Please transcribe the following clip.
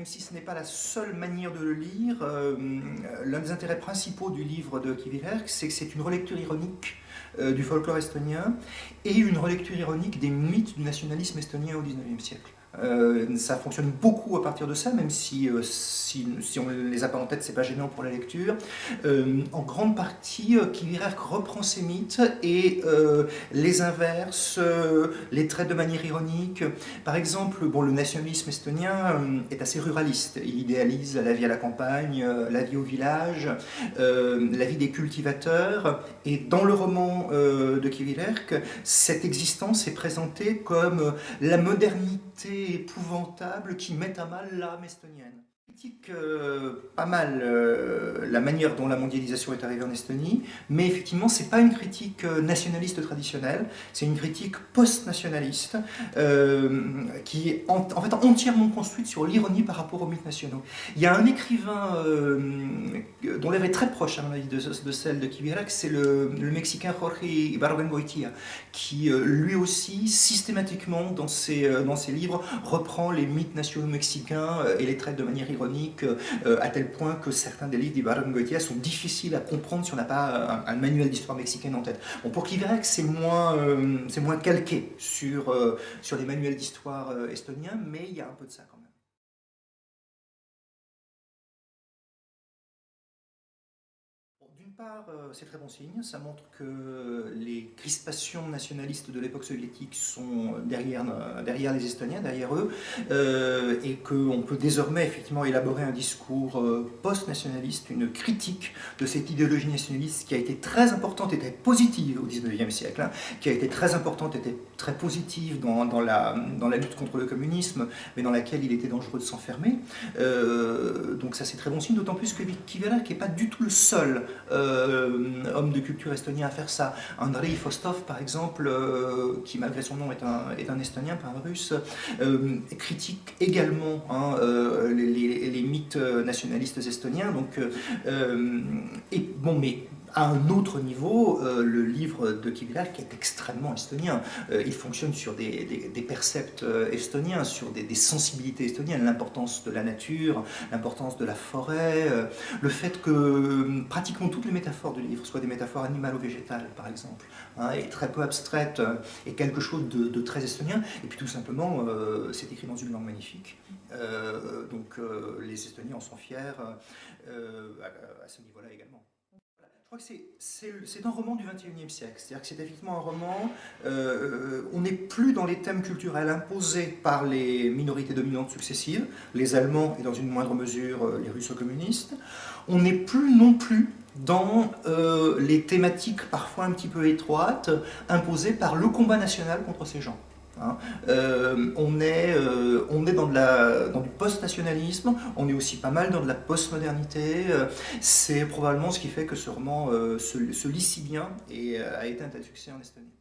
même si ce n'est pas la seule manière de le lire, l'un des intérêts principaux du livre de Kivilerk, c'est que c'est une relecture ironique du folklore estonien et une relecture ironique des mythes du nationalisme estonien au XIXe siècle. Ça fonctionne beaucoup à partir de ça, même si on les a pas en tête, c'est pas gênant pour la lecture. En grande partie, Kivilerk reprend ces mythes et les inverse, les traite de manière ironique. Par exemple, bon, le nationalisme estonien est assez ruraliste. Il idéalise la vie à la campagne, la vie au village, la vie des cultivateurs. Et dans le roman de Kivilerk, cette existence est présentée comme la modernité épouvantable qui met à mal l'âme estonienne. Critique pas mal la manière dont la mondialisation est arrivée en Estonie, mais effectivement, c'est pas une critique nationaliste traditionnelle, c'est une critique post-nationaliste qui est en fait entièrement construite sur l'ironie par rapport aux mythes nationaux. Il y a un écrivain dont l'œuvre est très proche à mon avis de celle de Kivilerk, c'est le Mexicain Jorge Ibargüengoitia, qui lui aussi systématiquement dans ses livres reprend les mythes nationaux mexicains et les traite de manière ironique, à tel point que certains des livres d'Ibargüengoitia sont difficiles à comprendre si on n'a pas un manuel d'histoire mexicaine en tête. Bon, pour Kivilerk, c'est moins calqué sur les manuels d'histoire estoniens, mais il y a un peu de ça quand même. D'une part, c'est très bon signe, ça montre que les crispations nationalistes de l'époque soviétique sont derrière les Estoniens, derrière eux, et qu'on peut désormais effectivement élaborer un discours post-nationaliste, une critique de cette idéologie nationaliste qui a été très importante et très positive au XIXe siècle, hein, qui a été très importante et très positive dans la lutte contre le communisme, mais dans laquelle il était dangereux de s'enfermer. Donc ça c'est très bon signe, d'autant plus que Kivilerk n'est pas du tout le seul homme de culture estonien à faire ça. Andrei Fostov, par exemple, qui malgré son nom est un estonien, pas un russe, critique également les mythes nationalistes estoniens. Donc, et bon, mais à un autre niveau, le livre de Kivilerk est extrêmement estonien. Il fonctionne sur des percepts estoniens, sur des sensibilités estoniennes, l'importance de la nature, l'importance de la forêt, le fait que pratiquement toutes les métaphores du livre soient des métaphores animales ou végétales, par exemple, hein, et très peu abstraites, et quelque chose de très estonien. Et puis tout simplement, c'est écrit dans une langue magnifique. Donc les Estoniens en sont fiers à ce niveau-là également. Je crois que c'est un roman du XXIe siècle, c'est-à-dire que c'est effectivement un roman, on n'est plus dans les thèmes culturels imposés par les minorités dominantes successives, les Allemands et dans une moindre mesure les russo-communistes, on n'est plus non plus dans les thématiques parfois un petit peu étroites imposées par le combat national contre ces gens. Hein. On est dans du post-nationalisme, on est aussi pas mal dans de la post-modernité. C'est probablement ce qui fait que ce roman se lit si bien et a été un tel succès en Estonie.